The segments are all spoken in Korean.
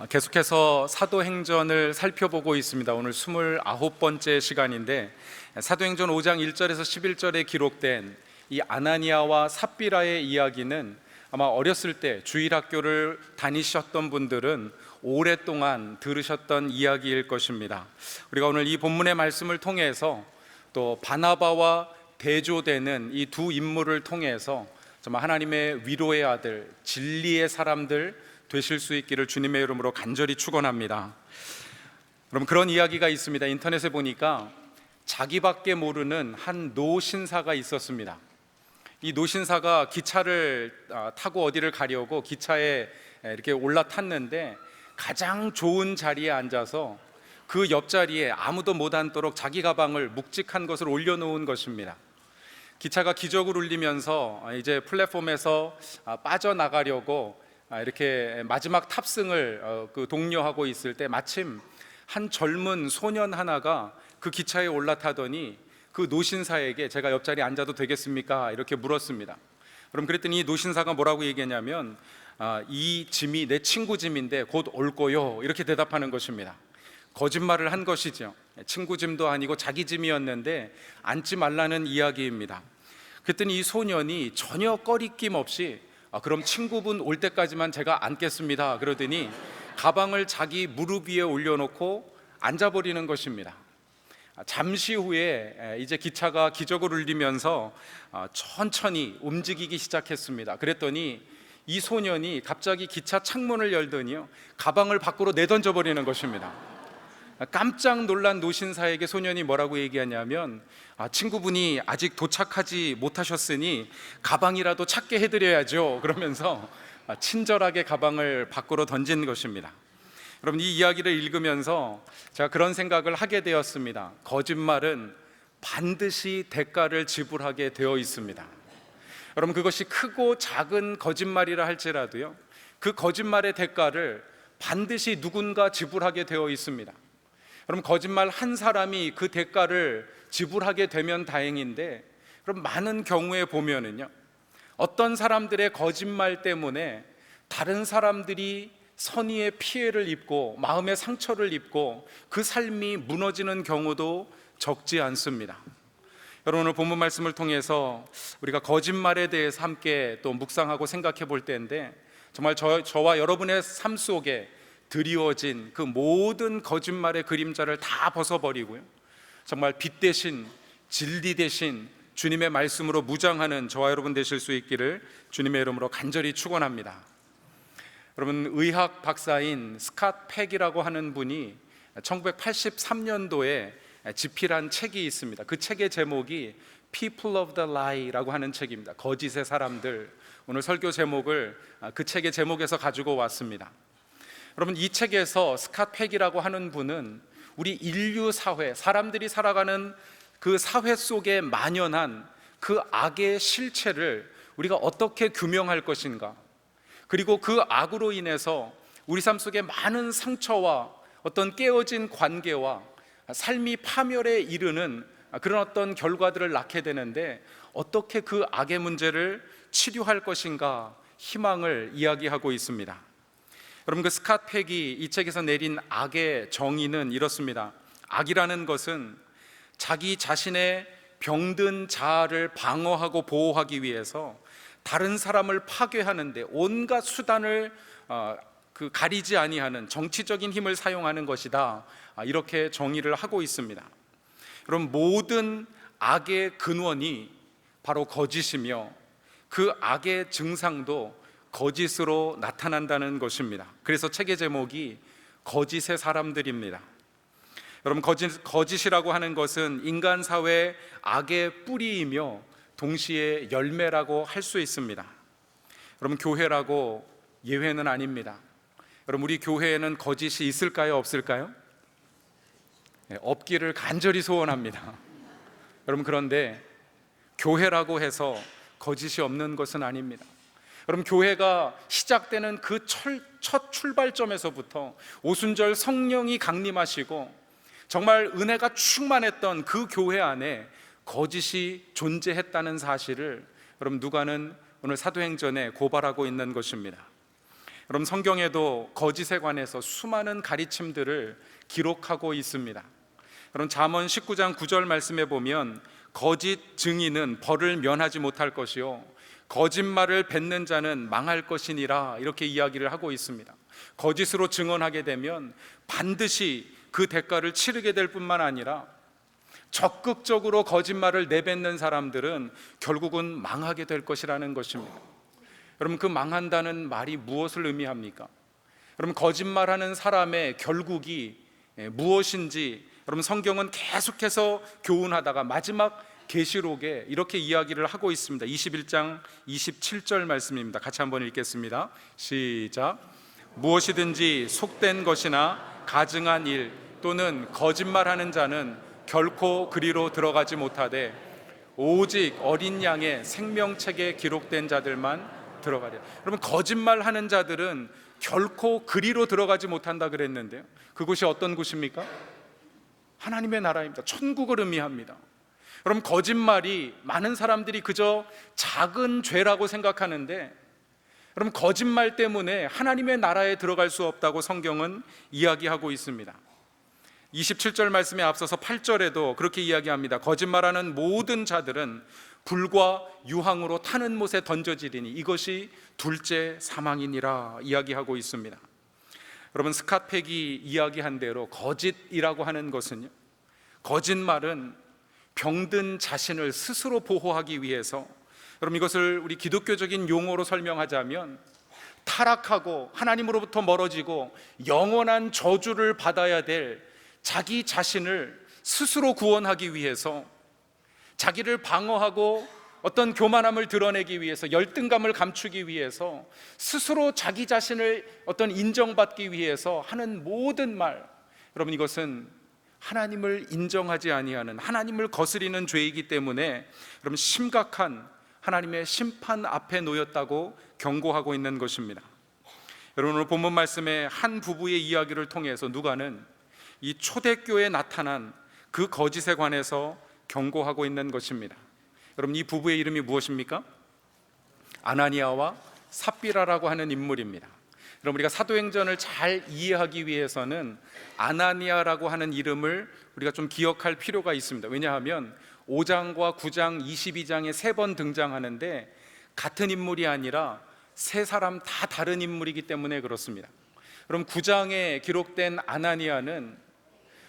계속해서 사도행전을 살펴보고 있습니다. 오늘 29번째 시간인데 사도행전 5장 1절에서 11절에 기록된 이 아나니아와 삽비라의 이야기는 아마 어렸을 때 주일학교를 다니셨던 분들은 오랫동안 들으셨던 이야기일 것입니다. 우리가 오늘 이 본문의 말씀을 통해서 또 바나바와 대조되는 이 두 인물을 통해서 정말 하나님의 위로의 아들, 진리의 사람들 되실 수 있기를 주님의 이름으로 간절히 축원합니다. 그럼 그런 이야기가 있습니다. 인터넷에 보니까 자기밖에 모르는 한 노신사가 있었습니다. 이 노신사가 기차를 타고 어디를 가려고 기차에 이렇게 올라탔는데 가장 좋은 자리에 앉아서 그 옆자리에 아무도 못 앉도록 자기 가방을 묵직한 것을 올려놓은 것입니다. 기차가 기적을 울리면서 이제 플랫폼에서 빠져나가려고 이렇게 마지막 탑승을 독려하고 있을 때 마침 한 젊은 소년 하나가 그 기차에 올라타더니 그 노신사에게 제가 옆자리에 앉아도 되겠습니까? 이렇게 물었습니다. 그럼 그랬더니 이 노신사가 뭐라고 얘기했냐면 이 짐이 내 친구 짐인데 곧 올 거요, 이렇게 대답하는 것입니다. 거짓말을 한 것이죠. 친구 짐도 아니고 자기 짐이었는데 앉지 말라는 이야기입니다. 그랬더니 이 소년이 전혀 꺼리낌 없이 그럼 친구분 올 때까지만 제가 앉겠습니다, 그러더니 가방을 자기 무릎 위에 올려놓고 앉아버리는 것입니다. 잠시 후에 이제 기차가 기적을 울리면서 천천히 움직이기 시작했습니다. 그랬더니 이 소년이 갑자기 기차 창문을 열더니요, 가방을 밖으로 내던져버리는 것입니다. 깜짝 놀란 노신사에게 소년이 뭐라고 얘기하냐면 친구분이 아직 도착하지 못하셨으니 가방이라도 찾게 해드려야죠, 그러면서 친절하게 가방을 밖으로 던진 것입니다. 여러분, 이 이야기를 읽으면서 제가 그런 생각을 하게 되었습니다. 거짓말은 반드시 대가를 지불하게 되어 있습니다. 여러분, 그것이 크고 작은 거짓말이라 할지라도요, 그 거짓말의 대가를 반드시 누군가 지불하게 되어 있습니다. 그럼 거짓말 한 사람이 그 대가를 지불하게 되면 다행인데, 그럼 많은 경우에 보면은요, 어떤 사람들의 거짓말 때문에 다른 사람들이 선의의 피해를 입고 마음의 상처를 입고 그 삶이 무너지는 경우도 적지 않습니다. 여러분, 오늘 본문 말씀을 통해서 우리가 거짓말에 대해서 함께 또 묵상하고 생각해 볼 때인데, 정말 저와 여러분의 삶 속에 드리워진 그 모든 거짓말의 그림자를 다 벗어버리고요, 정말 빛 대신 진리 대신 주님의 말씀으로 무장하는 저와 여러분 되실 수 있기를 주님의 이름으로 간절히 축원합니다. 여러분, 의학 박사인 스캇 팩이라고 하는 분이 1983년도에 집필한 책이 있습니다. 그 책의 제목이 People of the Lie라고 하는 책입니다. 거짓의 사람들. 오늘 설교 제목을 그 책의 제목에서 가지고 왔습니다. 여러분, 이 책에서 스캇 팩이라고 하는 분은 우리 인류 사회, 사람들이 살아가는 그 사회 속에 만연한 그 악의 실체를 우리가 어떻게 규명할 것인가, 그리고 그 악으로 인해서 우리 삶 속에 많은 상처와 어떤 깨어진 관계와 삶이 파멸에 이르는 그런 어떤 결과들을 낳게 되는데, 어떻게 그 악의 문제를 치료할 것인가 희망을 이야기하고 있습니다. 여러분, 그 스캇 팩이 이 책에서 내린 악의 정의는 이렇습니다. 악이라는 것은 자기 자신의 병든 자아를 방어하고 보호하기 위해서 다른 사람을 파괴하는데 온갖 수단을 가리지 아니하는 정치적인 힘을 사용하는 것이다, 이렇게 정의를 하고 있습니다. 여러분, 모든 악의 근원이 바로 거짓이며 그 악의 증상도 거짓으로 나타난다는 것입니다. 그래서 책의 제목이 거짓의 사람들입니다. 여러분, 거짓이라고 하는 것은 인간 사회의 악의 뿌리이며 동시에 열매라고 할 수 있습니다. 여러분, 교회라고 예외는 아닙니다. 여러분, 우리 교회에는 거짓이 있을까요, 없을까요? 없기를 간절히 소원합니다. 여러분, 그런데 교회라고 해서 거짓이 없는 것은 아닙니다. 여러분, 교회가 시작되는 그 첫 출발점에서부터 오순절 성령이 강림하시고 정말 은혜가 충만했던 그 교회 안에 거짓이 존재했다는 사실을 여러분 누가는 오늘 사도행전에 고발하고 있는 것입니다. 여러분, 성경에도 거짓에 관해서 수많은 가르침들을 기록하고 있습니다. 여러분, 잠언 19장 9절 말씀에 보면 거짓 증인은 벌을 면하지 못할 것이요 거짓말을 뱉는 자는 망할 것이니라, 이렇게 이야기를 하고 있습니다. 거짓으로 증언하게 되면 반드시 그 대가를 치르게 될 뿐만 아니라 적극적으로 거짓말을 내뱉는 사람들은 결국은 망하게 될 것이라는 것입니다. 여러분, 그 망한다는 말이 무엇을 의미합니까? 여러분, 거짓말하는 사람의 결국이 무엇인지 여러분, 성경은 계속해서 교훈하다가 마지막 계시록에 이렇게 이야기를 하고 있습니다. 21장 27절 말씀입니다. 같이 한번 읽겠습니다. 시작. 무엇이든지 속된 것이나 가증한 일 또는 거짓말하는 자는 결코 그리로 들어가지 못하되 오직 어린 양의 생명책에 기록된 자들만 들어가랴. 여러분, 거짓말하는 자들은 결코 그리로 들어가지 못한다 그랬는데요, 그곳이 어떤 곳입니까? 하나님의 나라입니다. 천국을 의미합니다. 여러분, 거짓말이 많은 사람들이 그저 작은 죄라고 생각하는데, 여러분, 거짓말 때문에 하나님의 나라에 들어갈 수 없다고 성경은 이야기하고 있습니다. 27절 말씀에 앞서서 8절에도 그렇게 이야기합니다. 거짓말하는 모든 자들은 불과 유황으로 타는 못에 던져지리니 이것이 둘째 사망이니라 이야기하고 있습니다. 여러분, 스캇 팩이 이야기한 대로 거짓이라고 하는 것은요, 거짓말은 병든 자신을 스스로 보호하기 위해서, 여러분, 이것을 우리 기독교적인 용어로 설명하자면 타락하고 하나님으로부터 멀어지고 영원한 저주를 받아야 될 자기 자신을 스스로 구원하기 위해서, 자기를 방어하고 어떤 교만함을 드러내기 위해서, 열등감을 감추기 위해서, 스스로 자기 자신을 어떤 인정받기 위해서 하는 모든 말, 여러분, 이것은 하나님을 인정하지 아니하는, 하나님을 거스리는 죄이기 때문에 여러분, 심각한 하나님의 심판 앞에 놓였다고 경고하고 있는 것입니다. 여러분, 오늘 본문 말씀에 한 부부의 이야기를 통해서 누가는 이 초대교회에 나타난 그 거짓에 관해서 경고하고 있는 것입니다. 여러분, 이 부부의 이름이 무엇입니까? 아나니아와 삽비라라고 하는 인물입니다. 여러분, 우리가 사도행전을 잘 이해하기 위해서는 아나니아라고 하는 이름을 우리가 좀 기억할 필요가 있습니다. 왜냐하면 5장과 9장, 22장에 3번 등장하는데 같은 인물이 아니라 세 사람 다 다른 인물이기 때문에 그렇습니다. 그럼 9장에 기록된 아나니아는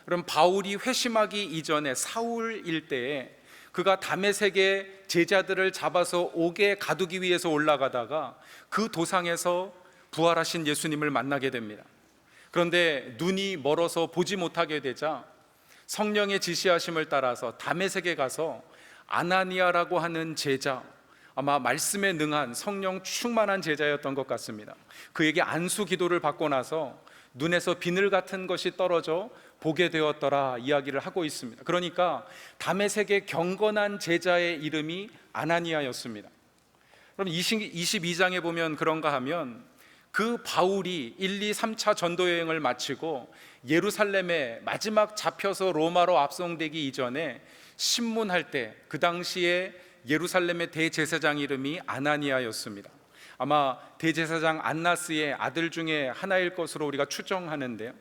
그럼 바울이 회심하기 이전에 사울 일대에 그가 다메섹의 제자들을 잡아서 옥에 가두기 위해서 올라가다가 그 도상에서 부활하신 예수님을 만나게 됩니다. 그런데 눈이 멀어서 보지 못하게 되자 성령의 지시하심을 따라서 다메섹에 가서 아나니아라고 하는 제자, 아마 말씀에 능한 성령 충만한 제자였던 것 같습니다. 그에게 안수 기도를 받고 나서 눈에서 비늘 같은 것이 떨어져 보게 되었더라 이야기를 하고 있습니다. 그러니까 다메섹의 경건한 제자의 이름이 아나니아였습니다. 그럼 22장에 보면 그런가 하면 그 바울이 1, 2, 3차 전도 여행을 마치고 예루살렘에 마지막 잡혀서 로마로 압송되기 이전에 신문할 때 그 당시에 예루살렘의 대제사장 이름이 아나니아였습니다. 아마 대제사장 안나스의 아들 중에 하나일 것으로 우리가 추정하는데요,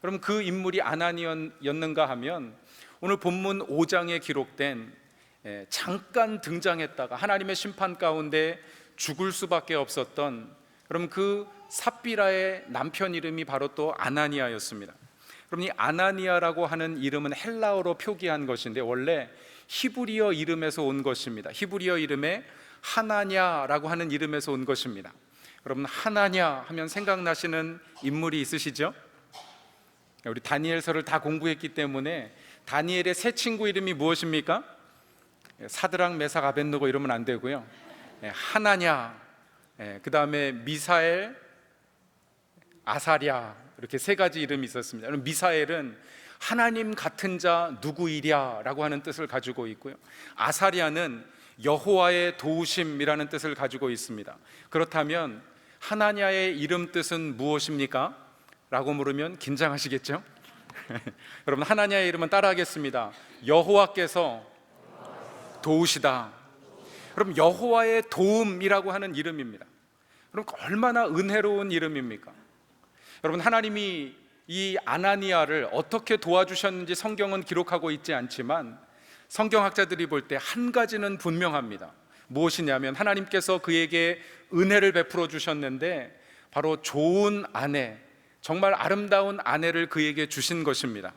그럼 그 인물이 아나니아였는가 하면 오늘 본문 5장에 기록된 잠깐 등장했다가 하나님의 심판 가운데 죽을 수밖에 없었던, 그럼 그 삽비라의 남편 이름이 바로 또 아나니아였습니다. 그럼 이 아나니아라고 하는 이름은 헬라어로 표기한 것인데 원래 히브리어 이름에서 온 것입니다. 히브리어 이름에 하나냐라고 하는 이름에서 온 것입니다. 여러분, 하나냐 하면 생각나시는 인물이 있으시죠? 우리 다니엘서를 다 공부했기 때문에 다니엘의 새 친구 이름이 무엇입니까? 사드락, 메삭, 아벳느고 이러면 안 되고요, 하나냐, 그 다음에 미사엘, 아사랴, 이렇게 세 가지 이름이 있었습니다. 미사엘은 하나님 같은 자 누구이랴 라고 하는 뜻을 가지고 있고요, 아사랴는 여호와의 도우심이라는 뜻을 가지고 있습니다. 그렇다면 하나냐의 이름 뜻은 무엇입니까? 라고 물으면 긴장하시겠죠? 여러분, 하나냐의 이름은 따라하겠습니다. 여호와께서 도우시다. 여러분, 여호와의 도움이라고 하는 이름입니다. 여러분, 얼마나 은혜로운 이름입니까? 여러분, 하나님이 이 아나니아를 어떻게 도와주셨는지 성경은 기록하고 있지 않지만 성경학자들이 볼 때 한 가지는 분명합니다. 무엇이냐면 하나님께서 그에게 은혜를 베풀어 주셨는데 바로 좋은 아내, 정말 아름다운 아내를 그에게 주신 것입니다.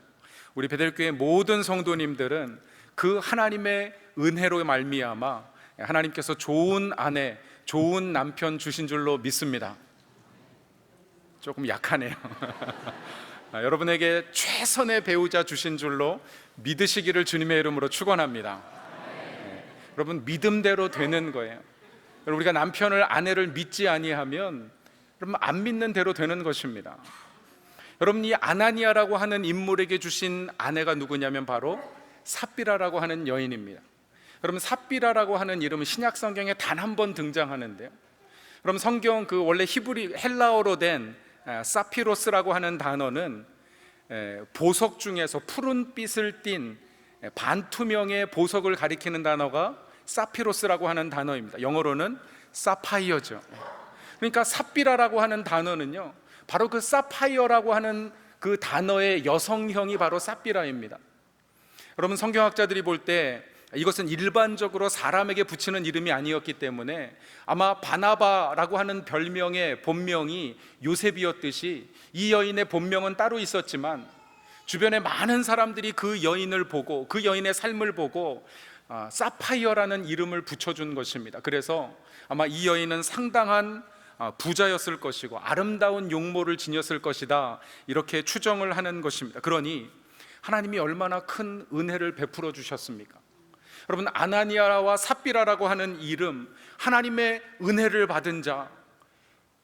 우리 베델교회 모든 성도님들은 그 하나님의 은혜로 말미암아 하나님께서 좋은 아내, 좋은 남편 주신 줄로 믿습니다. 조금 약하네요. 여러분에게 최선의 배우자 주신 줄로 믿으시기를 주님의 이름으로 축원합니다. 여러분, 믿음대로 되는 거예요. 여러분, 우리가 남편을, 아내를 믿지 아니하면 여러분 안 믿는 대로 되는 것입니다. 여러분, 이 아나니아라고 하는 인물에게 주신 아내가 누구냐면 바로 삽비라라고 하는 여인입니다. 여러분, 삽비라라고 하는 이름은 신약 성경에 단 한 번 등장하는데요. 그럼 성경 그 원래 히브리 헬라어로 된 사피로스라고 하는 단어는 보석 중에서 푸른빛을 띤 반투명의 보석을 가리키는 단어가 사피로스라고 하는 단어입니다. 영어로는 사파이어죠. 그러니까 삽비라라고 하는 단어는요, 바로 그 사파이어라고 하는 그 단어의 여성형이 바로 삽비라입니다. 여러분, 성경학자들이 볼 때 이것은 일반적으로 사람에게 붙이는 이름이 아니었기 때문에 아마 바나바라고 하는 별명의 본명이 요셉이었듯이 이 여인의 본명은 따로 있었지만 주변에 많은 사람들이 그 여인을 보고 그 여인의 삶을 보고 사파이어라는 이름을 붙여준 것입니다. 그래서 아마 이 여인은 상당한 부자였을 것이고 아름다운 용모를 지녔을 것이다, 이렇게 추정을 하는 것입니다. 그러니 하나님이 얼마나 큰 은혜를 베풀어 주셨습니까? 여러분, 아나니아와 삽비라라고 하는 이름, 하나님의 은혜를 받은 자,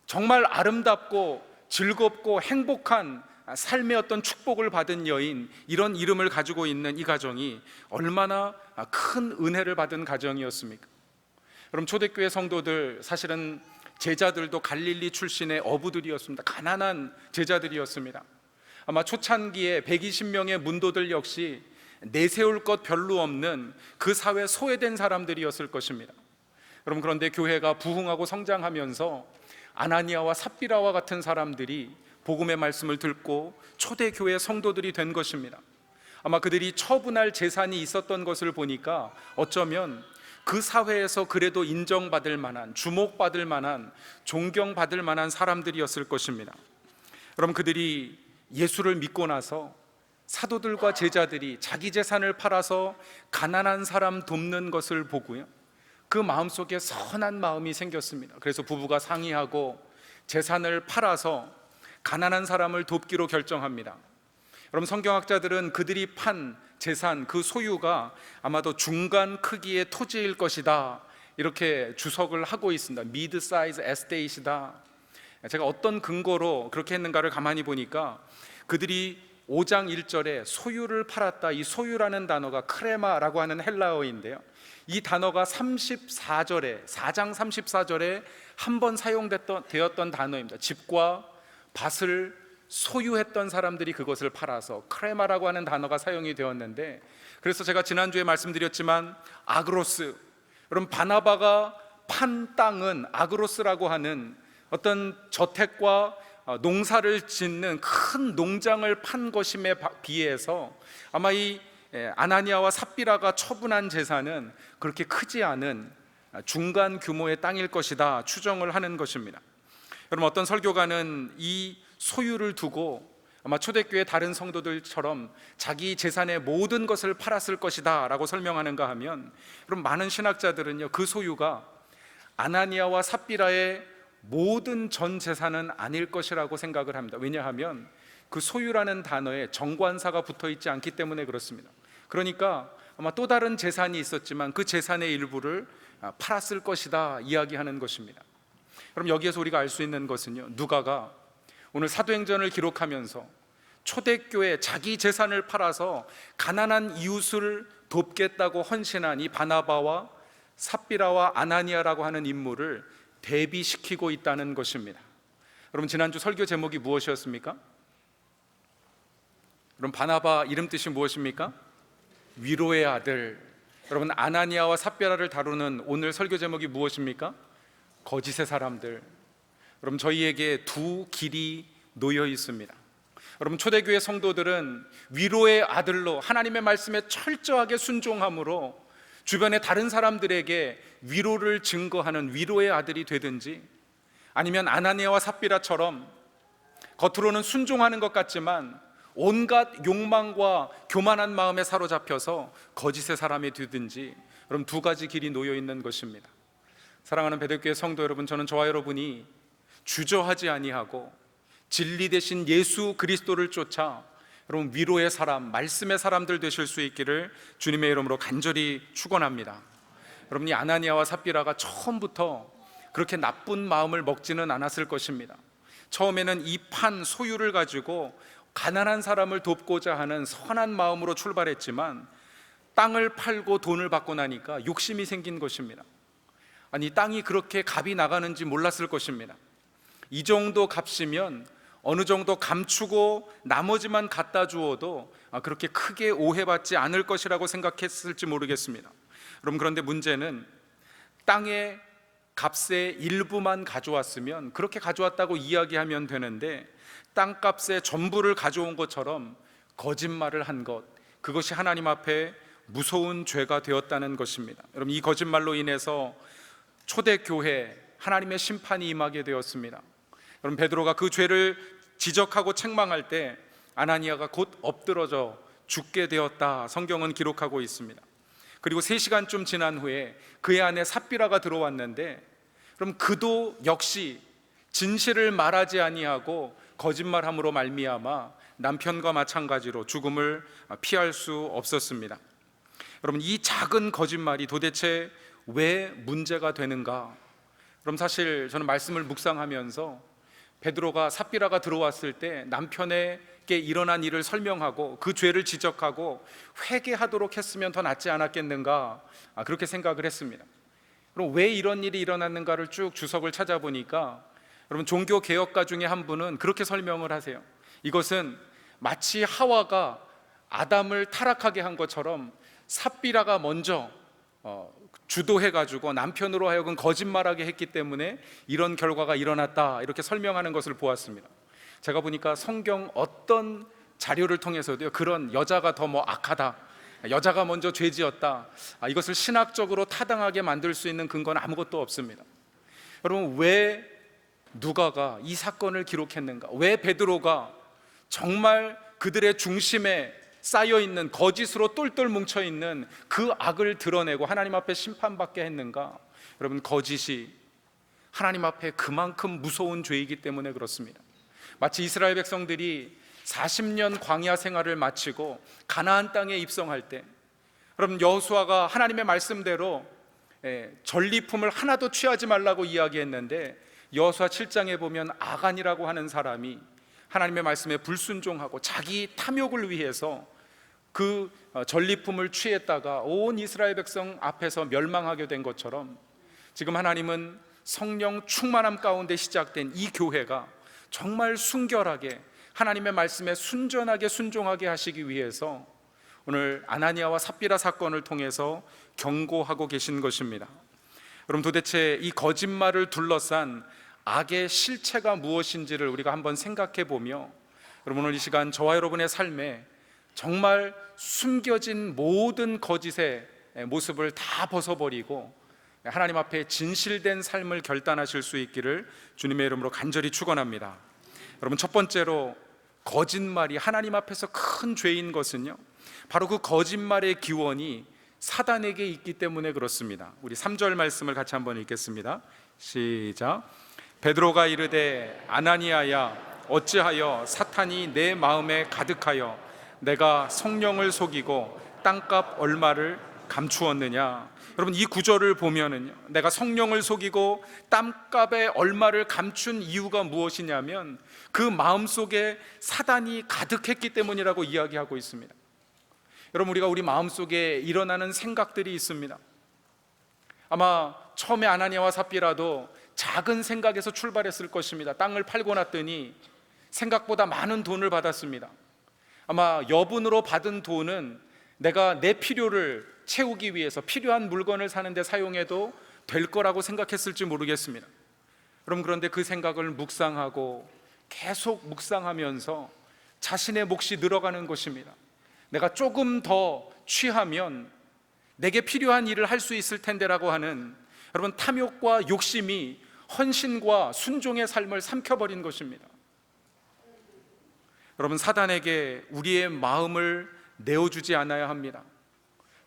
정말 아름답고 즐겁고 행복한 삶의 어떤 축복을 받은 여인, 이런 이름을 가지고 있는 이 가정이 얼마나 큰 은혜를 받은 가정이었습니까? 여러분, 초대교회 성도들, 사실은 제자들도 갈릴리 출신의 어부들이었습니다. 가난한 제자들이었습니다. 아마 초창기에 120명의 문도들 역시 내세울 것 별로 없는 그 사회 소외된 사람들이었을 것입니다. 여러분, 그런데 교회가 부흥하고 성장하면서 아나니아와 삽비라와 같은 사람들이 복음의 말씀을 듣고 초대교회 성도들이 된 것입니다. 아마 그들이 처분할 재산이 있었던 것을 보니까 어쩌면 그 사회에서 그래도 인정받을 만한, 주목받을 만한, 존경받을 만한 사람들이었을 것입니다. 여러분, 그들이 예수를 믿고 나서 사도들과 제자들이 자기 재산을 팔아서 가난한 사람 돕는 것을 보고요, 그 마음속에 선한 마음이 생겼습니다. 그래서 부부가 상의하고 재산을 팔아서 가난한 사람을 돕기로 결정합니다. 여러분, 성경학자들은 그들이 판 재산, 그 소유가 아마도 중간 크기의 토지일 것이다, 이렇게 주석을 하고 있습니다. 미드 사이즈 에스테이트다. 제가 어떤 근거로 그렇게 했는가를 가만히 보니까 그들이 5장 1절에 소유를 팔았다, 이 소유라는 단어가 크레마라고 하는 헬라어인데요, 이 단어가 34절에, 4장 34절에 한 번 사용되었던 단어입니다. 집과 밭을 소유했던 사람들이 그것을 팔아서 크레마라고 하는 단어가 사용이 되었는데, 그래서 제가 지난주에 말씀드렸지만 아그로스, 여러분, 바나바가 판 땅은 아그로스라고 하는 어떤 저택과 농사를 짓는 큰 농장을 판 것임에 비해서 아마 이 아나니아와 삽비라가 처분한 재산은 그렇게 크지 않은 중간 규모의 땅일 것이다 추정을 하는 것입니다. 여러분, 어떤 설교가는 이 소유를 두고 아마 초대교회 다른 성도들처럼 자기 재산의 모든 것을 팔았을 것이다 라고 설명하는가 하면, 여러분, 많은 신학자들은요, 그 소유가 아나니아와 삽비라의 모든 전 재산은 아닐 것이라고 생각을 합니다. 왜냐하면 그 소유라는 단어에 정관사가 붙어 있지 않기 때문에 그렇습니다. 그러니까 아마 또 다른 재산이 있었지만 그 재산의 일부를 팔았을 것이다 이야기하는 것입니다. 그럼 여기에서 우리가 알 수 있는 것은요, 누가가 오늘 사도행전을 기록하면서 초대교회 자기 재산을 팔아서 가난한 이웃을 돕겠다고 헌신한 이 바나바와 삽비라와 아나니아라고 하는 인물을 대비시키고 있다는 것입니다. 여러분, 지난주 설교 제목이 무엇이었습니까? 여러분, 바나바 이름 뜻이 무엇입니까? 위로의 아들. 여러분, 아나니아와 삽비라를 다루는 오늘 설교 제목이 무엇입니까? 거짓의 사람들. 여러분, 저희에게 두 길이 놓여 있습니다. 여러분, 초대교회 성도들은 위로의 아들로 하나님의 말씀에 철저하게 순종함으로 주변의 다른 사람들에게 위로를 증거하는 위로의 아들이 되든지, 아니면 아나니아와 삽비라처럼 겉으로는 순종하는 것 같지만 온갖 욕망과 교만한 마음에 사로잡혀서 거짓의 사람이 되든지, 여러분, 두 가지 길이 놓여 있는 것입니다. 사랑하는 베들교회 성도 여러분, 저는 저와 여러분이 주저하지 아니하고 진리 대신 예수 그리스도를 쫓아 여러분 위로의 사람, 말씀의 사람들 되실 수 있기를 주님의 이름으로 간절히 축원합니다. 여러분, 이 아나니아와 삽비라가 처음부터 그렇게 나쁜 마음을 먹지는 않았을 것입니다. 처음에는 이 판 소유를 가지고 가난한 사람을 돕고자 하는 선한 마음으로 출발했지만 땅을 팔고 돈을 받고 나니까 욕심이 생긴 것입니다. 아니, 땅이 그렇게 값이 나가는지 몰랐을 것입니다. 이 정도 값이면 어느 정도 감추고 나머지만 갖다 주어도 그렇게 크게 오해받지 않을 것이라고 생각했을지 모르겠습니다. 여러분, 그런데 문제는 땅의 값의 일부만 가져왔으면 그렇게 가져왔다고 이야기하면 되는데, 땅값의 전부를 가져온 것처럼 거짓말을 한 것, 그것이 하나님 앞에 무서운 죄가 되었다는 것입니다. 여러분, 이 거짓말로 인해서 초대교회 하나님의 심판이 임하게 되었습니다. 여러분, 베드로가 그 죄를 지적하고 책망할 때 아나니아가 곧 엎드러져 죽게 되었다, 성경은 기록하고 있습니다. 그리고 3시간쯤 지난 후에 그의 아내 삽비라가 들어왔는데, 그럼 그도 역시 진실을 말하지 아니하고 거짓말함으로 말미암아 남편과 마찬가지로 죽음을 피할 수 없었습니다. 여러분, 이 작은 거짓말이 도대체 왜 문제가 되는가? 그럼 사실 저는 말씀을 묵상하면서 베드로가 삽비라가 들어왔을 때 남편에게 일어난 일을 설명하고 그 죄를 지적하고 회개하도록 했으면 더 낫지 않았겠는가, 그렇게 생각을 했습니다. 그럼 왜 이런 일이 일어났는가를 쭉 주석을 찾아보니까, 여러분, 종교개혁가 중에 한 분은 그렇게 설명을 하세요. 이것은 마치 하와가 아담을 타락하게 한 것처럼 삽비라가 먼저 주도해가지고 남편으로 하여금 거짓말하게 했기 때문에 이런 결과가 일어났다, 이렇게 설명하는 것을 보았습니다. 제가 보니까 성경 어떤 자료를 통해서도요, 그런 여자가 더 악하다, 여자가 먼저 죄지었다, 이것을 신학적으로 타당하게 만들 수 있는 근거는 아무것도 없습니다. 여러분, 왜 누가가 이 사건을 기록했는가? 왜 베드로가 정말 그들의 중심에 쌓여있는, 거짓으로 똘똘 뭉쳐있는 그 악을 드러내고 하나님 앞에 심판받게 했는가? 여러분, 거짓이 하나님 앞에 그만큼 무서운 죄이기 때문에 그렇습니다. 마치 이스라엘 백성들이 40년 광야 생활을 마치고 가나안 땅에 입성할 때, 여러분, 여호수아가 하나님의 말씀대로 전리품을 하나도 취하지 말라고 이야기했는데, 여호수아 7장에 보면 아간이라고 하는 사람이 하나님의 말씀에 불순종하고 자기 탐욕을 위해서 그 전리품을 취했다가 온 이스라엘 백성 앞에서 멸망하게 된 것처럼, 지금 하나님은 성령 충만함 가운데 시작된 이 교회가 정말 순결하게 하나님의 말씀에 순전하게 순종하게 하시기 위해서 오늘 아나니아와 삽비라 사건을 통해서 경고하고 계신 것입니다. 여러분, 도대체 이 거짓말을 둘러싼 악의 실체가 무엇인지를 우리가 한번 생각해 보며, 여러분, 오늘 이 시간 저와 여러분의 삶에 정말 숨겨진 모든 거짓의 모습을 다 벗어버리고 하나님 앞에 진실된 삶을 결단하실 수 있기를 주님의 이름으로 간절히 축원합니다. 여러분, 첫 번째로 거짓말이 하나님 앞에서 큰 죄인 것은요, 바로 그 거짓말의 기원이 사단에게 있기 때문에 그렇습니다. 우리 3절 말씀을 같이 한번 읽겠습니다. 시작. 베드로가 이르되 아나니아야, 어찌하여 사탄이 내 마음에 가득하여 내가 성령을 속이고 땅값 얼마를 감추었느냐. 여러분, 이 구절을 보면은요, 내가 성령을 속이고 땅값의 얼마를 감춘 이유가 무엇이냐면 그 마음속에 사단이 가득했기 때문이라고 이야기하고 있습니다. 여러분, 우리 마음속에 일어나는 생각들이 있습니다. 아마 처음에 아나니아와 삽비라도 작은 생각에서 출발했을 것입니다. 땅을 팔고 났더니 생각보다 많은 돈을 받았습니다. 아마 여분으로 받은 돈은 내가 내 필요를 채우기 위해서 필요한 물건을 사는 데 사용해도 될 거라고 생각했을지 모르겠습니다. 그런데 그 생각을 묵상하고 계속 묵상하면서 자신의 몫이 늘어가는 것입니다. 내가 조금 더 취하면 내게 필요한 일을 할 수 있을 텐데라고 하는, 여러분, 탐욕과 욕심이 헌신과 순종의 삶을 삼켜버린 것입니다. 여러분, 사단에게 우리의 마음을 내어주지 않아야 합니다.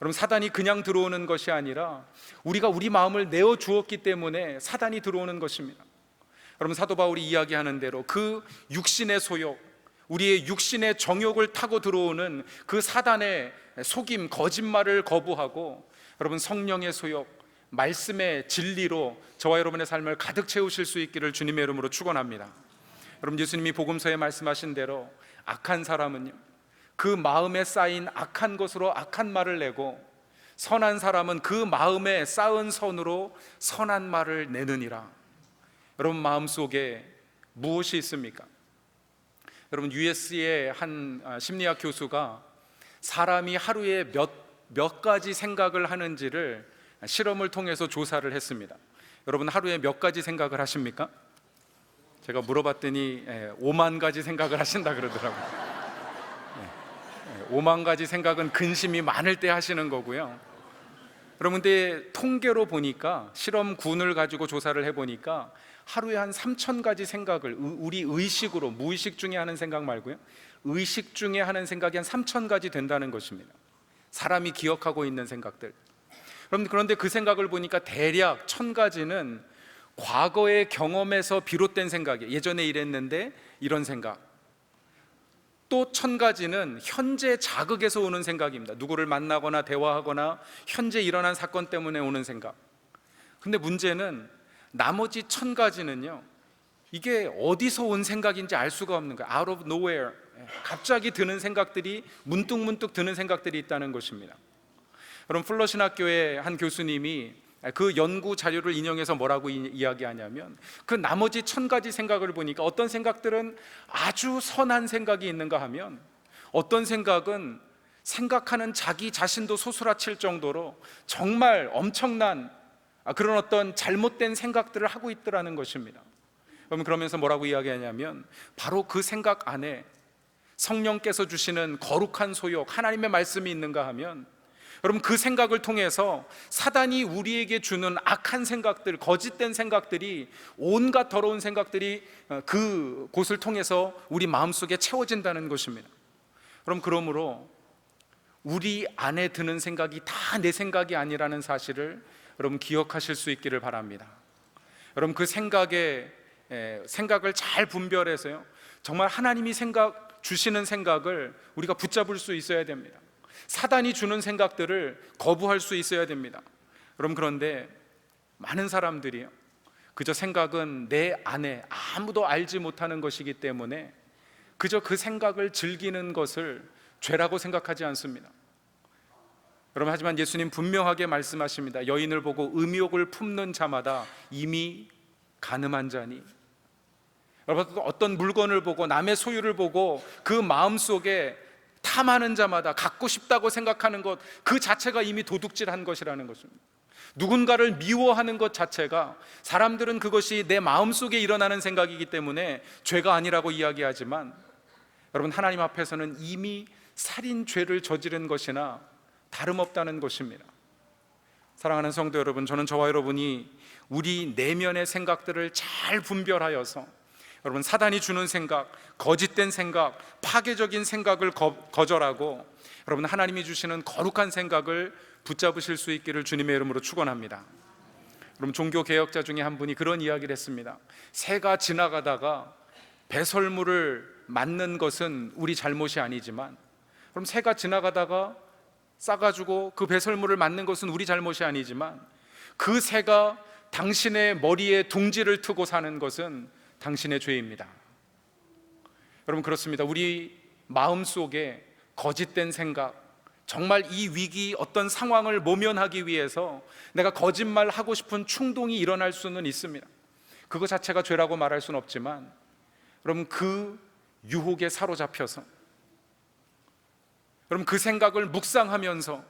여러분, 사단이 그냥 들어오는 것이 아니라 우리가 우리 마음을 내어주었기 때문에 사단이 들어오는 것입니다. 여러분, 사도 바울이 이야기하는 대로 그 육신의 소욕, 우리의 육신의 정욕을 타고 들어오는 그 사단의 속임, 거짓말을 거부하고 여러분, 성령의 소욕, 말씀의 진리로 저와 여러분의 삶을 가득 채우실 수 있기를 주님의 이름으로 축원합니다. 여러분, 예수님이 복음서에 말씀하신 대로 악한 사람은요, 그 마음에 쌓인 악한 것으로 악한 말을 내고, 선한 사람은 그 마음에 쌓은 선으로 선한 말을 내느니라. 여러분, 마음속에 무엇이 있습니까? 여러분, US의 한 심리학 교수가 사람이 하루에 몇 가지 생각을 하는지를 실험을 통해서 조사를 했습니다. 여러분, 하루에 몇 가지 생각을 하십니까? 제가 물어봤더니 5만 가지 생각을 하신다 그러더라고요. 5만 가지 생각은 근심이 많을 때 하시는 거고요. 여러분, 근데 통계로 보니까, 실험군을 가지고 조사를 해보니까 하루에 한 3천 가지 생각을, 우리 의식으로, 무의식 중에 하는 생각 말고요, 의식 중에 하는 생각이 한 3천 가지 된다는 것입니다. 사람이 기억하고 있는 생각들. 그런데 그 생각을 보니까 대략 1,000가지는 과거의 경험에서 비롯된 생각이에요. 예전에 이랬는데 이런 생각. 또 1,000가지는 현재 자극에서 오는 생각입니다. 누구를 만나거나 대화하거나 현재 일어난 사건 때문에 오는 생각. 근데 문제는 나머지 1,000가지는요, 이게 어디서 온 생각인지 알 수가 없는 거예요. Out of nowhere. 갑자기 드는 생각들이, 문득문득 드는 생각들이 있다는 것입니다. 여러분, 플러신 학교의 한 교수님이 그 연구 자료를 인용해서 뭐라고 이야기하냐면, 그 나머지 1,000가지 생각을 보니까 어떤 생각들은 아주 선한 생각이 있는가 하면, 어떤 생각은 생각하는 자기 자신도 소스라칠 정도로 정말 엄청난 그런 어떤 잘못된 생각들을 하고 있더라는 것입니다. 그러면서 뭐라고 이야기하냐면, 바로 그 생각 안에 성령께서 주시는 거룩한 소욕, 하나님의 말씀이 있는가 하면, 여러분, 그 생각을 통해서 사단이 우리에게 주는 악한 생각들, 거짓된 생각들이, 온갖 더러운 생각들이 그 곳을 통해서 우리 마음속에 채워진다는 것입니다. 그러므로 우리 안에 드는 생각이 다 내 생각이 아니라는 사실을 여러분 기억하실 수 있기를 바랍니다. 여러분, 그 생각을 잘 분별해서요, 정말 하나님이 주시는 생각을 우리가 붙잡을 수 있어야 됩니다. 사단이 주는 생각들을 거부할 수 있어야 됩니다. 여러분, 그런데 많은 사람들이요, 그저 생각은 내 안에 아무도 알지 못하는 것이기 때문에 그저 그 생각을 즐기는 것을 죄라고 생각하지 않습니다. 여러분, 하지만 예수님 분명하게 말씀하십니다. 여인을 보고 음욕을 품는 자마다 이미 간음한 자니. 여러분, 어떤 물건을 보고, 남의 소유를 보고 그 마음속에 탐하는 자마다 갖고 싶다고 생각하는 것, 그 자체가 이미 도둑질한 것이라는 것입니다. 누군가를 미워하는 것 자체가, 사람들은 그것이 내 마음속에 일어나는 생각이기 때문에 죄가 아니라고 이야기하지만, 여러분, 하나님 앞에서는 이미 살인죄를 저지른 것이나 다름없다는 것입니다. 사랑하는 성도 여러분, 저는 저와 여러분이 우리 내면의 생각들을 잘 분별하여서, 여러분, 사단이 주는 생각, 거짓된 생각, 파괴적인 생각을 거절하고 여러분, 하나님이 주시는 거룩한 생각을 붙잡으실 수 있기를 주님의 이름으로 축원합니다. 여러분, 종교 개혁자 중에 한 분이 그런 이야기를 했습니다. 새가 지나가다가 배설물을 맞는 것은 우리 잘못이 아니지만, 그럼 새가 지나가다가 싸가지고 그 배설물을 맞는 것은 우리 잘못이 아니지만, 그 새가 당신의 머리에 둥지를 트고 사는 것은 당신의 죄입니다. 여러분, 그렇습니다. 우리 마음속에 거짓된 생각, 정말 이 위기, 어떤 상황을 모면하기 위해서 내가 거짓말하고 싶은 충동이 일어날 수는 있습니다. 그거 자체가 죄라고 말할 수는 없지만, 여러분, 그 유혹에 사로잡혀서 여러분, 그 생각을 묵상하면서,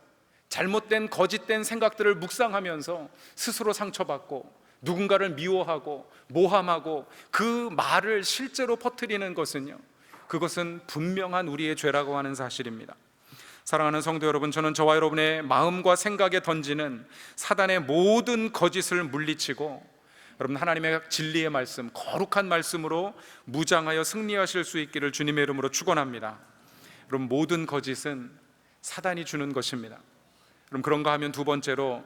잘못된 거짓된 생각들을 묵상하면서 스스로 상처받고 누군가를 미워하고 모함하고 그 말을 실제로 퍼뜨리는 것은요, 그것은 분명한 우리의 죄라고 하는 사실입니다. 사랑하는 성도 여러분, 저는 저와 여러분의 마음과 생각에 던지는 사단의 모든 거짓을 물리치고 여러분 하나님의 진리의 말씀, 거룩한 말씀으로 무장하여 승리하실 수 있기를 주님의 이름으로 축원합니다. 여러분, 모든 거짓은 사단이 주는 것입니다. 그럼 그런가 하면 두 번째로,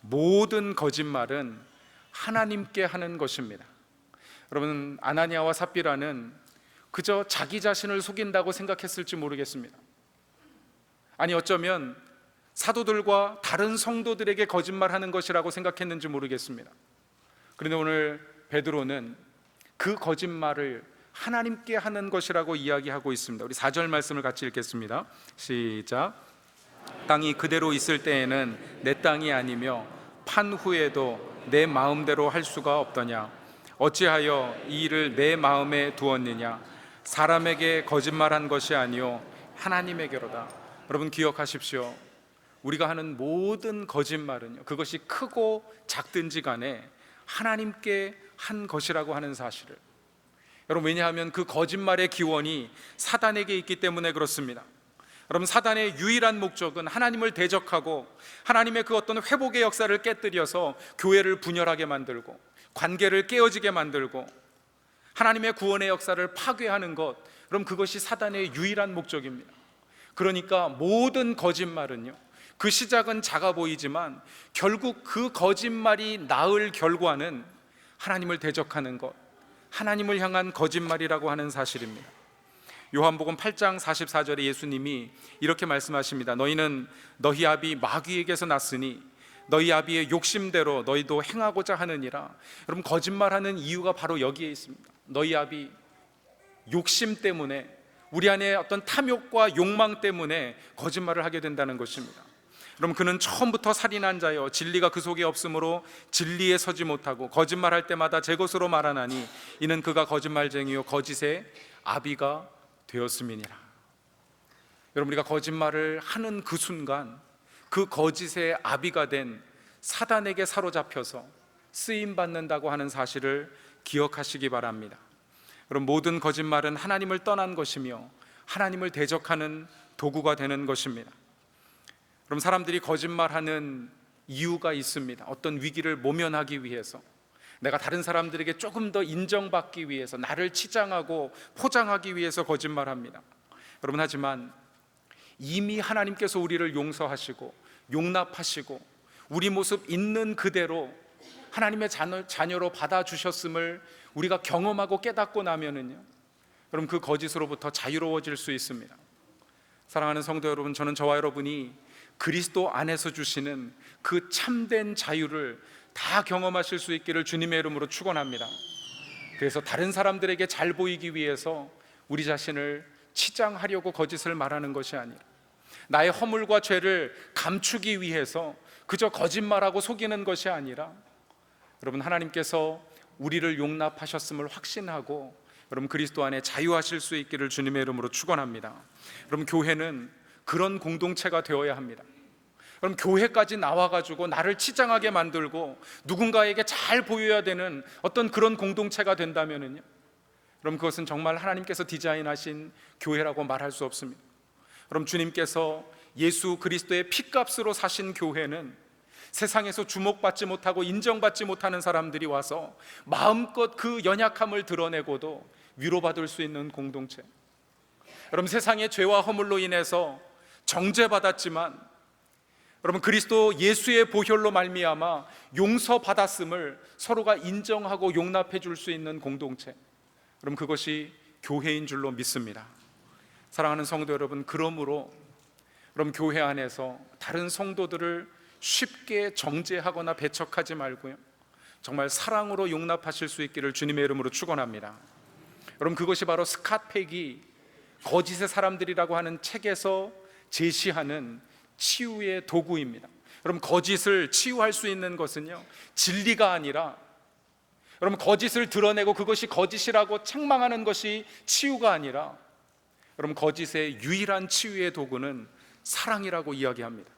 모든 거짓말은 하나님께 하는 것입니다. 여러분, 아나니아와 삽비라는 그저 자기 자신을 속인다고 생각했을지 모르겠습니다. 아니, 어쩌면 사도들과 다른 성도들에게 거짓말하는 것이라고 생각했는지 모르겠습니다. 그런데 오늘 베드로는 그 거짓말을 하나님께 하는 것이라고 이야기하고 있습니다. 우리 4절 말씀을 같이 읽겠습니다. 시작. 땅이 그대로 있을 때에는 내 땅이 아니며 판 후에도 내 마음대로 할 수가 없더냐. 어찌하여 이 일을 내 마음에 두었느냐. 사람에게 거짓말한 것이 아니요 하나님에게로다. 여러분, 기억하십시오. 우리가 하는 모든 거짓말은요, 그것이 크고 작든지 간에 하나님께 한 것이라고 하는 사실을, 여러분, 왜냐하면 그 거짓말의 기원이 사단에게 있기 때문에 그렇습니다. 여러분, 사단의 유일한 목적은 하나님을 대적하고 하나님의 그 어떤 회복의 역사를 깨뜨려서 교회를 분열하게 만들고 관계를 깨어지게 만들고 하나님의 구원의 역사를 파괴하는 것, 그럼 그것이 사단의 유일한 목적입니다. 그러니까 모든 거짓말은요, 그 시작은 작아 보이지만 결국 그 거짓말이 낳을 결과는 하나님을 대적하는 것, 하나님을 향한 거짓말이라고 하는 사실입니다. 요한복음 8장 44절에 예수님이 이렇게 말씀하십니다. 너희는 너희 아비 마귀에게서 났으니 너희 아비의 욕심대로 너희도 행하고자 하느니라. 여러분, 거짓말하는 이유가 바로 여기에 있습니다. 너희 아비 욕심 때문에, 우리 안에 어떤 탐욕과 욕망 때문에 거짓말을 하게 된다는 것입니다. 여러분, 그는 처음부터 살인한 자여 진리가 그 속에 없으므로 진리에 서지 못하고 거짓말할 때마다 제 것으로 말하나니 이는 그가 거짓말쟁이요 거짓의 아비가 되었음이니라. 여러분, 우리가 거짓말을 하는 그 순간 그 거짓의 아비가 된 사단에게 사로잡혀서 쓰임받는다고 하는 사실을 기억하시기 바랍니다. 여러분, 모든 거짓말은 하나님을 떠난 것이며 하나님을 대적하는 도구가 되는 것입니다. 그럼 사람들이 거짓말하는 이유가 있습니다. 어떤 위기를 모면하기 위해서, 내가 다른 사람들에게 조금 더 인정받기 위해서, 나를 치장하고 포장하기 위해서 거짓말합니다. 여러분, 하지만 이미 하나님께서 우리를 용서하시고 용납하시고 우리 모습 있는 그대로 하나님의 자녀로 받아주셨음을 우리가 경험하고 깨닫고 나면은요, 그럼 그 거짓으로부터 자유로워질 수 있습니다. 사랑하는 성도 여러분, 저는 저와 여러분이 그리스도 안에서 주시는 그 참된 자유를 다 경험하실 수 있기를 주님의 이름으로 축원합니다. 그래서 다른 사람들에게 잘 보이기 위해서 우리 자신을 치장하려고 거짓을 말하는 것이 아니라, 나의 허물과 죄를 감추기 위해서 그저 거짓말하고 속이는 것이 아니라, 여러분, 하나님께서 우리를 용납하셨음을 확신하고 여러분 그리스도 안에 자유하실 수 있기를 주님의 이름으로 축원합니다. 여러분, 교회는 그런 공동체가 되어야 합니다. 그럼 교회까지 나와가지고 나를 치장하게 만들고 누군가에게 잘 보여야 되는 어떤 그런 공동체가 된다면요, 그럼 그것은 정말 하나님께서 디자인하신 교회라고 말할 수 없습니다. 그럼 주님께서 예수 그리스도의 피값으로 사신 교회는 세상에서 주목받지 못하고 인정받지 못하는 사람들이 와서 마음껏 그 연약함을 드러내고도 위로받을 수 있는 공동체. 여러분, 세상의 죄와 허물로 인해서 정죄받았지만 여러분 그리스도 예수의 보혈로 말미암아 용서받았음을 서로가 인정하고 용납해 줄 수 있는 공동체, 그럼 그것이 교회인 줄로 믿습니다. 사랑하는 성도 여러분, 그러므로 그럼 교회 안에서 다른 성도들을 쉽게 정죄하거나 배척하지 말고요, 정말 사랑으로 용납하실 수 있기를 주님의 이름으로 축원합니다. 여러분, 그것이 바로 스캇 팩이 거짓의 사람들이라고 하는 책에서 제시하는 치유의 도구입니다. 여러분, 거짓을 치유할 수 있는 것은요, 진리가 아니라, 여러분, 거짓을 드러내고 그것이 거짓이라고 책망하는 것이 치유가 아니라, 여러분, 거짓의 유일한 치유의 도구는 사랑이라고 이야기합니다.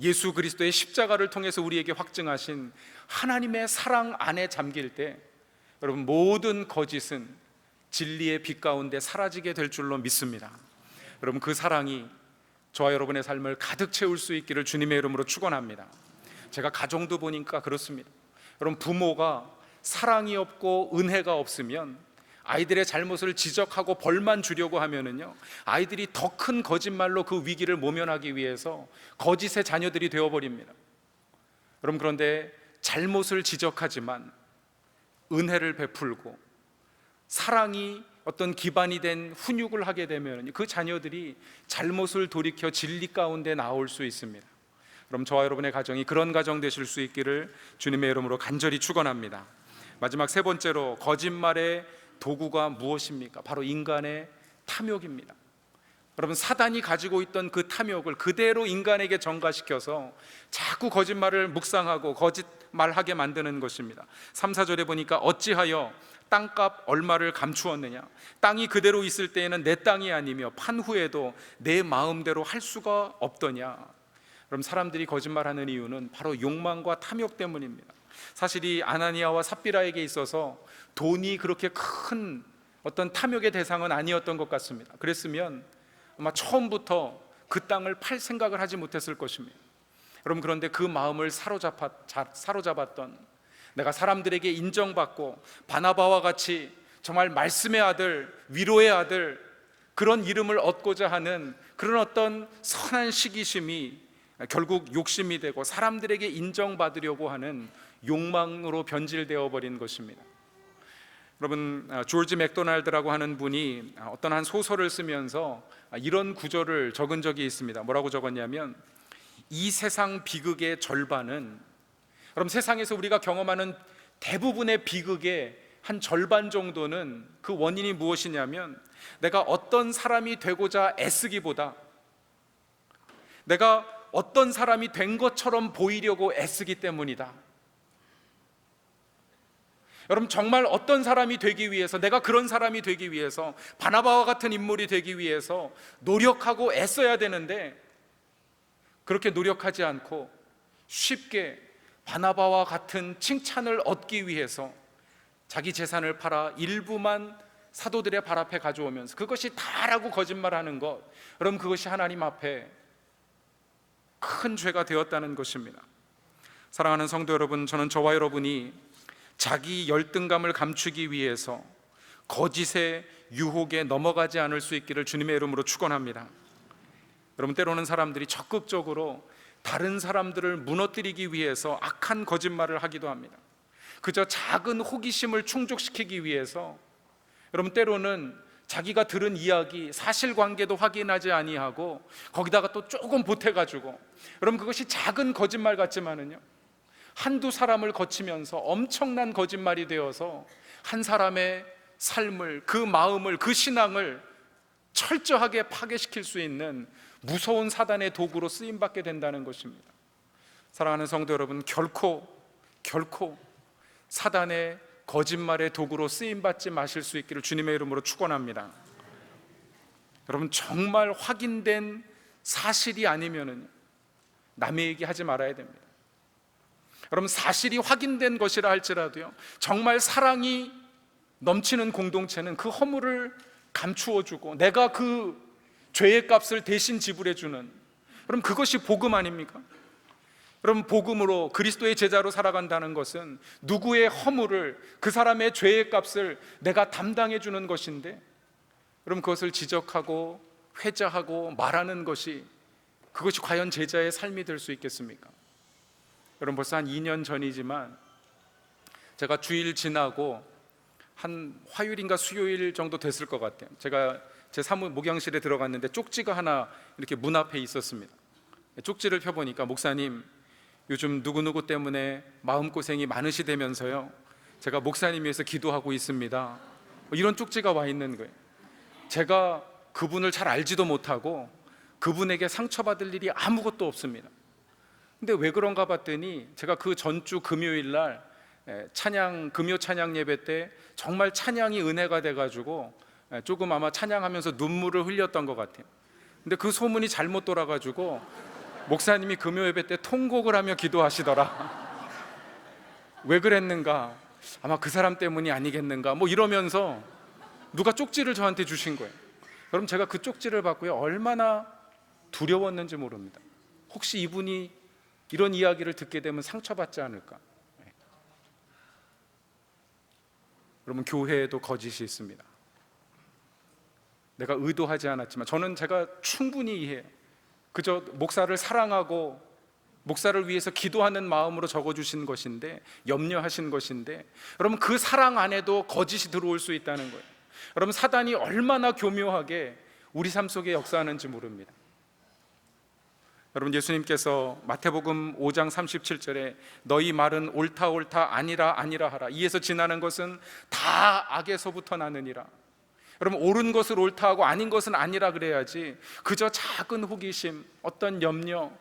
예수 그리스도의 십자가를 통해서 우리에게 확증하신 하나님의 사랑 안에 잠길 때 여러분, 모든 거짓은 진리의 빛 가운데 사라지게 될 줄로 믿습니다. 여러분, 그 사랑이 저와 여러분의 삶을 가득 채울 수 있기를 주님의 이름으로 축원합니다. 제가 가정도 보니까 그렇습니다. 여러분, 부모가 사랑이 없고 은혜가 없으면 아이들의 잘못을 지적하고 벌만 주려고 하면은요, 아이들이 더 큰 거짓말로 그 위기를 모면하기 위해서 거짓의 자녀들이 되어버립니다. 여러분, 그런데 잘못을 지적하지만 은혜를 베풀고 사랑이 어떤 기반이 된 훈육을 하게 되면 그 자녀들이 잘못을 돌이켜 진리 가운데 나올 수 있습니다. 그럼 저와 여러분의 가정이 그런 가정 되실 수 있기를 주님의 이름으로 간절히 축원합니다. 마지막 세 번째로, 거짓말의 도구가 무엇입니까? 바로 인간의 탐욕입니다. 여러분, 사단이 가지고 있던 그 탐욕을 그대로 인간에게 전가시켜서 자꾸 거짓말을 묵상하고 거짓말하게 만드는 것입니다. 3, 4절에 보니까 어찌하여 땅값 얼마를 감추었느냐, 땅이 그대로 있을 때에는 내 땅이 아니며 판 후에도 내 마음대로 할 수가 없더냐. 그럼 사람들이 거짓말하는 이유는 바로 욕망과 탐욕 때문입니다. 사실 이 아나니아와 삽비라에게 있어서 돈이 그렇게 큰 어떤 탐욕의 대상은 아니었던 것 같습니다. 그랬으면 아마 처음부터 그 땅을 팔 생각을 하지 못했을 것입니다. 여러분, 그런데 그 마음을 사로잡았던, 내가 사람들에게 인정받고 바나바와 같이 정말 말씀의 아들, 위로의 아들, 그런 이름을 얻고자 하는 그런 어떤 선한 시기심이 결국 욕심이 되고 사람들에게 인정받으려고 하는 욕망으로 변질되어 버린 것입니다. 여러분, 조지 맥도날드라고 하는 분이 어떤 한 소설을 쓰면서 이런 구절을 적은 적이 있습니다. 뭐라고 적었냐면, 이 세상 비극의 절반은, 그럼 세상에서 우리가 경험하는 대부분의 비극의 한 절반 정도는 그 원인이 무엇이냐면, 내가 어떤 사람이 되고자 애쓰기보다 내가 어떤 사람이 된 것처럼 보이려고 애쓰기 때문이다. 여러분, 정말 어떤 사람이 되기 위해서, 내가 그런 사람이 되기 위해서, 바나바와 같은 인물이 되기 위해서 노력하고 애써야 되는데, 그렇게 노력하지 않고 쉽게 바나바와 같은 칭찬을 얻기 위해서 자기 재산을 팔아 일부만 사도들의 발 앞에 가져오면서 그것이 다라고 거짓말하는 것, 여러분, 그것이 하나님 앞에 큰 죄가 되었다는 것입니다. 사랑하는 성도 여러분, 저는 저와 여러분이 자기 열등감을 감추기 위해서 거짓의 유혹에 넘어가지 않을 수 있기를 주님의 이름으로 축원합니다. 여러분, 때로는 사람들이 적극적으로 다른 사람들을 무너뜨리기 위해서 악한 거짓말을 하기도 합니다. 그저 작은 호기심을 충족시키기 위해서 여러분, 때로는 자기가 들은 이야기, 사실관계도 확인하지 아니하고 거기다가 또 조금 보태가지고, 여러분, 그것이 작은 거짓말 같지만은요, 한두 사람을 거치면서 엄청난 거짓말이 되어서 한 사람의 삶을, 그 마음을, 그 신앙을 철저하게 파괴시킬 수 있는 무서운 사단의 도구로 쓰임받게 된다는 것입니다. 사랑하는 성도 여러분, 결코 사단의 거짓말의 도구로 쓰임받지 마실 수 있기를 주님의 이름으로 축원합니다. 여러분, 정말 확인된 사실이 아니면은 남의 얘기 하지 말아야 됩니다. 여러분, 사실이 확인된 것이라 할지라도요, 정말 사랑이 넘치는 공동체는 그 허물을 감추어주고 내가 그 죄의 값을 대신 지불해주는, 여러분, 그것이 복음 아닙니까? 여러분, 복음으로 그리스도의 제자로 살아간다는 것은 누구의 허물을, 그 사람의 죄의 값을 내가 담당해주는 것인데, 여러분, 그것을 지적하고 회자하고 말하는 것이, 그것이 과연 제자의 삶이 될 수 있겠습니까? 여러분, 벌써 한 2년 전이지만 제가 주일 지나고 한 화요일인가 수요일 정도 됐을 것 같아요. 제가 제 사무 목양실에 들어갔는데 쪽지가 하나 이렇게 문 앞에 있었습니다. 쪽지를 펴보니까, 목사님, 요즘 누구누구 때문에 마음고생이 많으시다면서요, 제가 목사님 위해서 기도하고 있습니다. 이런 쪽지가 와 있는 거예요. 제가 그분을 잘 알지도 못하고 그분에게 상처받을 일이 아무것도 없습니다. 근데 왜 그런가 봤더니, 제가 그 전주 금요일 날 금요 찬양 예배 때 정말 찬양이 은혜가 돼가지고 조금 아마 찬양하면서 눈물을 흘렸던 것 같아요. 근데 그 소문이 잘못 돌아가지고 목사님이 금요 예배 때 통곡을 하며 기도하시더라. 왜 그랬는가? 아마 그 사람 때문이 아니겠는가? 뭐 이러면서 누가 쪽지를 저한테 주신 거예요. 그럼 제가 그 쪽지를 받고요, 얼마나 두려웠는지 모릅니다. 혹시 이분이 이런 이야기를 듣게 되면 상처받지 않을까? 여러분, 교회에도 거짓이 있습니다. 내가 의도하지 않았지만 저는 제가 충분히 이해해요. 그저 목사를 사랑하고 목사를 위해서 기도하는 마음으로 적어주신 것인데, 염려하신 것인데, 여러분 그 사랑 안에도 거짓이 들어올 수 있다는 거예요. 여러분, 사단이 얼마나 교묘하게 우리 삶 속에 역사하는지 모릅니다. 여러분, 예수님께서 마태복음 5장 37절에 너희 말은 옳다 옳다 아니라 아니라 하라, 이에서 지나는 것은 다 악에서부터 나느니라. 여러분, 옳은 것을 옳다 하고 아닌 것은 아니라 그래야지, 그저 작은 호기심, 어떤 염려,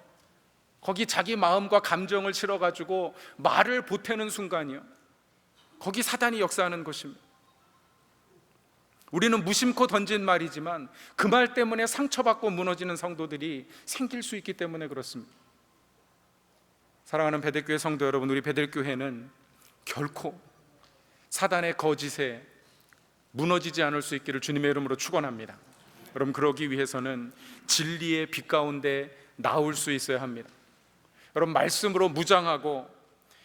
거기 자기 마음과 감정을 실어가지고 말을 보태는 순간이요, 거기 사단이 역사하는 것입니다. 우리는 무심코 던진 말이지만 그 말 때문에 상처받고 무너지는 성도들이 생길 수 있기 때문에 그렇습니다. 사랑하는 베들교회 성도 여러분, 우리 베들교회는 결코 사단의 거짓에 무너지지 않을 수 있기를 주님의 이름으로 축원합니다. 여러분, 그러기 위해서는 진리의 빛 가운데 나올 수 있어야 합니다. 여러분, 말씀으로 무장하고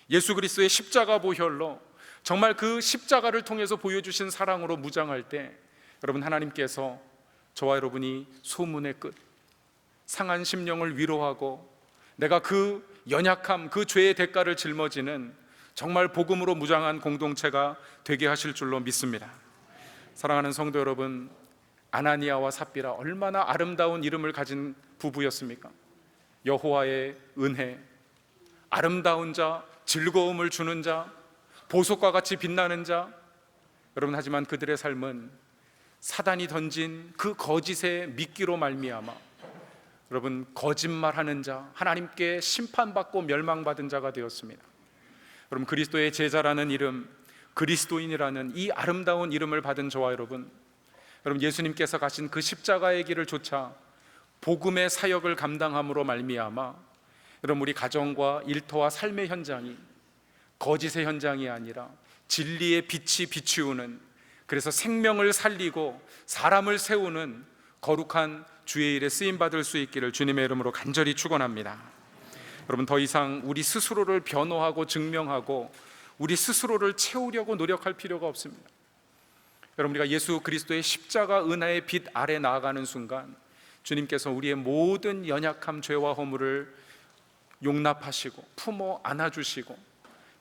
예수 그리스도의 십자가 보혈로 정말 그 십자가를 통해서 보여주신 사랑으로 무장할 때, 여러분, 하나님께서 저와 여러분이 소문의 끝, 상한 심령을 위로하고 내가 그 연약함, 그 죄의 대가를 짊어지는 정말 복음으로 무장한 공동체가 되게 하실 줄로 믿습니다. 사랑하는 성도 여러분, 아나니아와 삽비라 얼마나 아름다운 이름을 가진 부부였습니까? 여호와의 은혜, 아름다운 자, 즐거움을 주는 자, 보석과 같이 빛나는 자. 여러분, 하지만 그들의 삶은 사단이 던진 그 거짓의 미끼로 말미암아 여러분, 거짓말하는 자, 하나님께 심판받고 멸망받은 자가 되었습니다. 여러분, 그리스도의 제자라는 이름, 그리스도인이라는 이 아름다운 이름을 받은 저와 여러분, 예수님께서 가신 그 십자가의 길을 쫓아 복음의 사역을 감당함으로 말미암아 여러분, 우리 가정과 일터와 삶의 현장이 거짓의 현장이 아니라 진리의 빛이 비추는, 그래서 생명을 살리고 사람을 세우는 거룩한 주의 일에 쓰임받을 수 있기를 주님의 이름으로 간절히 축원합니다. 여러분, 더 이상 우리 스스로를 변호하고 증명하고 우리 스스로를 채우려고 노력할 필요가 없습니다. 여러분, 우리가 예수 그리스도의 십자가 은혜의 빛 아래 나아가는 순간 주님께서 우리의 모든 연약함, 죄와 허물을 용납하시고 품어 안아주시고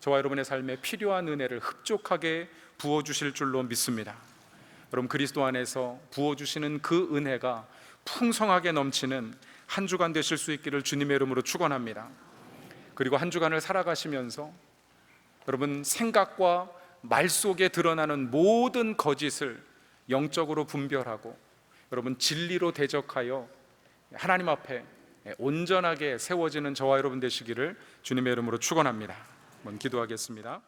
저와 여러분의 삶에 필요한 은혜를 흡족하게 부어주실 줄로 믿습니다. 여러분, 그리스도 안에서 부어주시는 그 은혜가 풍성하게 넘치는 한 주간 되실 수 있기를 주님의 이름으로 축원합니다. 그리고 한 주간을 살아가시면서 여러분, 생각과 말 속에 드러나는 모든 거짓을 영적으로 분별하고 여러분, 진리로 대적하여 하나님 앞에 온전하게 세워지는 저와 여러분 되시기를 주님의 이름으로 축원합니다. 한번 기도하겠습니다.